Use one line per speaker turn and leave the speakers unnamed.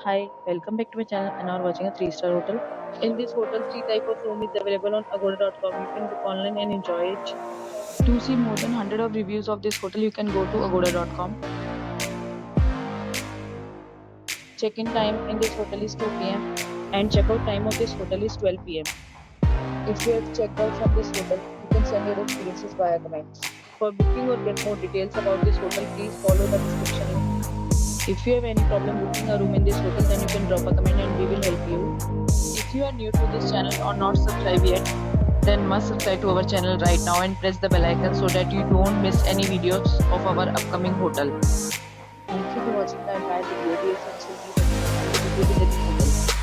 Hi, welcome back to my channel and are watching a 3-star hotel. In this hotel, 3 type of room is available on agoda.com. You can book online and enjoy it. To see more than 100 of reviews of this hotel, you can go to agoda.com. Check-in time in this hotel is 2 p.m. and check-out time of this hotel is 12 p.m. If you have checked out from this hotel, you can send your experiences via comments. For booking or get more details about this hotel, please follow the description link. If you have any problem booking a room in this hotel, then you can drop a comment and we will help you. If you are new to this channel or not subscribed yet, then must subscribe to our channel right now and press the bell icon so that you don't miss any videos of our upcoming hotel. Thank you for watching the entire video. Dear friends, will meet again in the video with a new hotel.